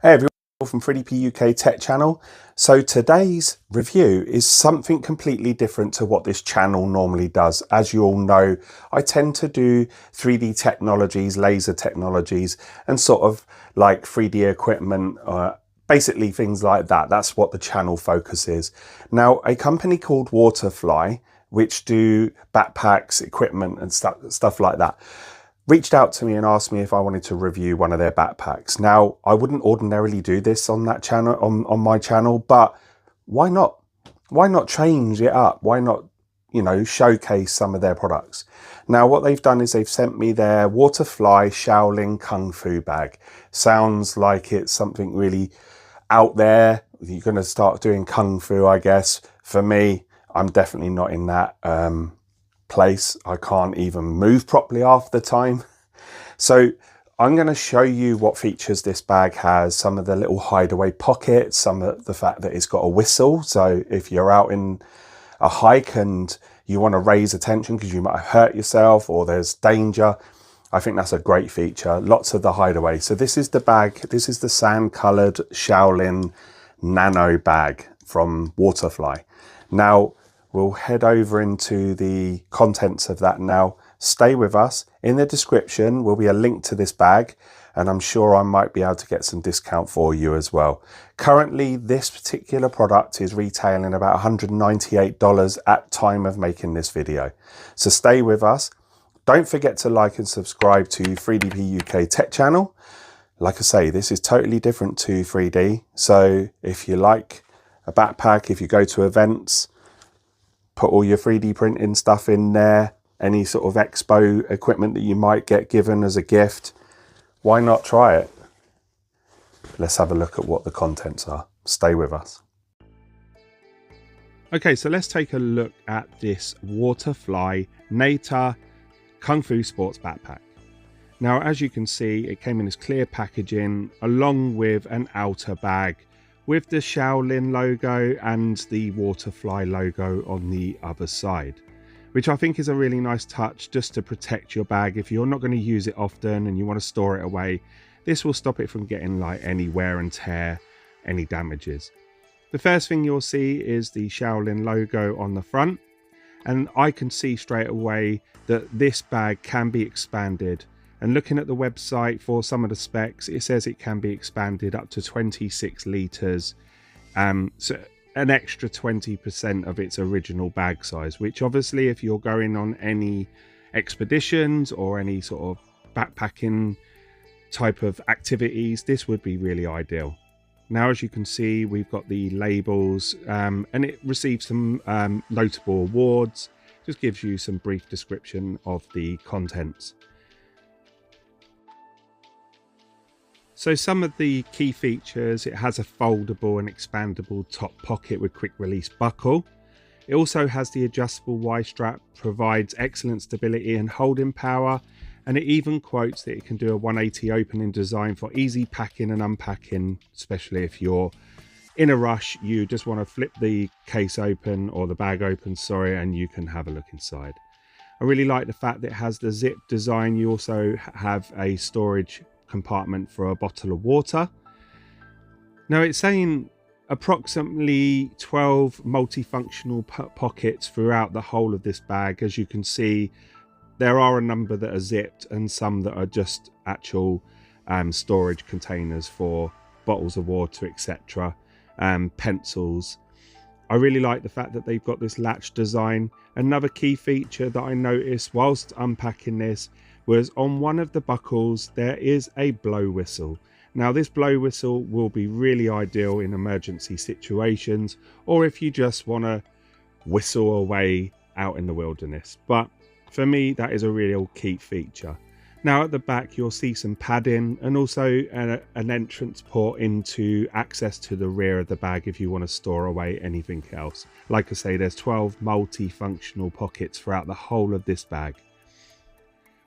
Hey everyone, from 3DP UK Tech Channel. So today's review is something completely different to what this channel normally does. As you all know, I tend to do 3D technologies, laser technologies, and sort of like 3D equipment, basically things like that. That's what the channel focuses. Now, a company called Waterfly, which do backpacks, equipment and stuff like that, reached out to me and asked me if I wanted to review one of their backpacks. Now, I wouldn't ordinarily do this on that channel, on my channel, but why not? Why not change it up? Why not, you know, showcase some of their products? Now, what they've done is they've sent me their Waterfly Shaolin Kung Fu bag. Sounds like it's something really out there. You're going to start doing Kung Fu, I guess. For me, I'm definitely not in that place. I can't even move properly half the time. So I'm going to show you what features this bag has, some of the little hideaway pockets, some of the fact that it's got a whistle. So if you're out in a hike and you want to raise attention because you might have hurt yourself or there's danger, I think that's a great feature. Lots of the hideaway. So this is the bag. This is the sand colored Shaolin Nano bag from Waterfly. Now, we'll head over into the contents of that now. Stay with us. In the description will be a link to this bag, and I'm sure I might be able to get some discount for you as well. Currently, this particular product is retailing about $198 at time of making this video. So stay with us. Don't forget to like and subscribe to 3DP UK Tech Channel. Like I say, this is totally different to 3D. So if you like a backpack, if you go to events, put all your 3D printing stuff in there, any sort of expo equipment that you might get given as a gift, why not try it? Let's have a look at what the contents are. Stay with us. Okay, so let's take a look at this Waterfly NATU Kung Fu Sports Backpack. Now, as you can see, it came in this clear packaging along with an outer bag with the Shaolin logo and the Waterfly logo on the other side, which I think is a really nice touch just to protect your bag. If you're not going to use it often and you want to store it away, this will stop it from getting like any wear and tear, any damages. The first thing you'll see is the Shaolin logo on the front, and I can see straight away that this bag can be expanded. And looking at the website for some of the specs, it says it can be expanded up to 26 litres. So an extra 20% of its original bag size, which obviously if you're going on any expeditions or any sort of backpacking type of activities, this would be really ideal. Now, as you can see, we've got the labels and it received some notable awards. Just gives you some brief description of the contents. So some of the key features: it has a foldable and expandable top pocket with quick release buckle. It also has the adjustable Y strap, provides excellent stability and holding power, and it even quotes that it can do a 180 opening design for easy packing and unpacking, especially if you're in a rush, you just want to flip the case open or the bag open, sorry, and you can have a look inside. I really like the fact that it has the zip design. You also have a storage compartment for a bottle of water. Now, it's saying approximately 12 multifunctional pockets throughout the whole of this bag. As you can see, there are a number that are zipped and some that are just actual storage containers for bottles of water, etc., pencils. I really like the fact that they've got this latch design. Another key feature that I noticed whilst unpacking this was on one of the buckles there is a blow whistle. Now, this blow whistle will be really ideal in emergency situations, or if you just want to whistle away out in the wilderness. But for me, that is a real key feature. Now, at the back you'll see some padding and also an entrance port into access to the rear of the bag if you want to store away anything else. Like I say, there's 12 multifunctional pockets throughout the whole of this bag.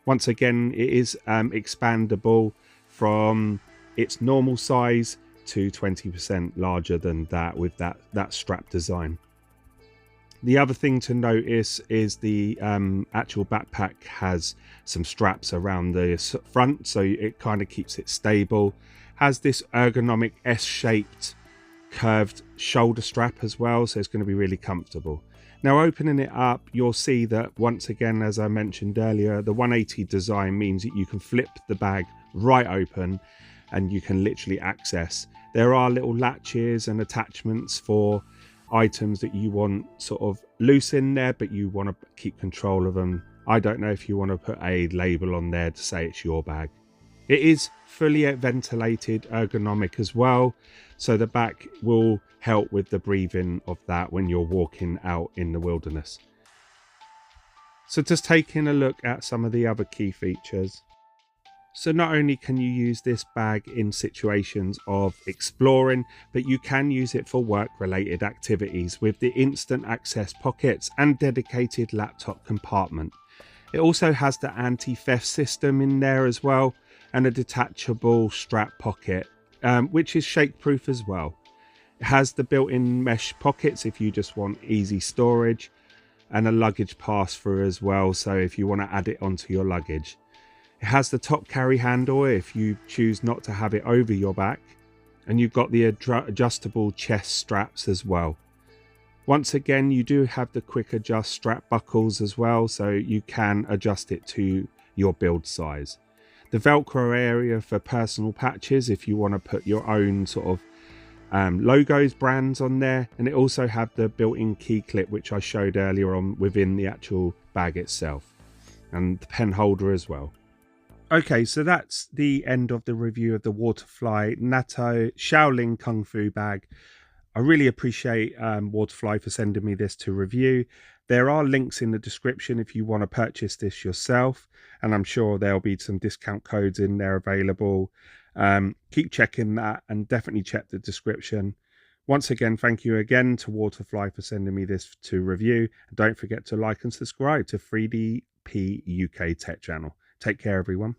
Once again, it is expandable from its normal size to 20% larger than that with that strap design. The other thing to notice is the actual backpack has some straps around the front, so it kind of keeps it stable. Has this ergonomic S-shaped curved shoulder strap as well, so it's going to be really comfortable. Now opening it up, you'll see that once again, as I mentioned earlier, the 180 design means that you can flip the bag right open and you can literally access. There are little latches and attachments for items that you want sort of loose in there, but you want to keep control of them. I don't know if you want to put a label on there to say it's your bag. It is fully ventilated, ergonomic as well, so the back will help with the breathing of that when you're walking out in the wilderness. So just taking a look at some of the other key features. So not only can you use this bag in situations of exploring, but you can use it for work-related activities with the instant access pockets and dedicated laptop compartment. It also has the anti-theft system in there as well, and a detachable strap pocket, which is shake-proof as well. It has the built-in mesh pockets if you just want easy storage, and a luggage pass-through as well, so if you want to add it onto your luggage. It has the top carry handle if you choose not to have it over your back, and you've got the adjustable chest straps as well. Once again, you do have the quick adjust strap buckles as well, so you can adjust it to your build size. The Velcro area for personal patches if you want to put your own sort of logos, brands on there, and it also have the built-in key clip which I showed earlier on within the actual bag itself, and the pen holder as well. Okay, so that's the end of the review of the Waterfly Natu Shaolin Kung Fu bag. I really appreciate Waterfly for sending me this to review. There are links in the description if you want to purchase this yourself, and I'm sure there'll be some discount codes in there available. Keep checking that and definitely check the description. Once again, thank you again to Waterfly for sending me this to review. And don't forget to like and subscribe to 3DP UK Tech channel. Take care, everyone.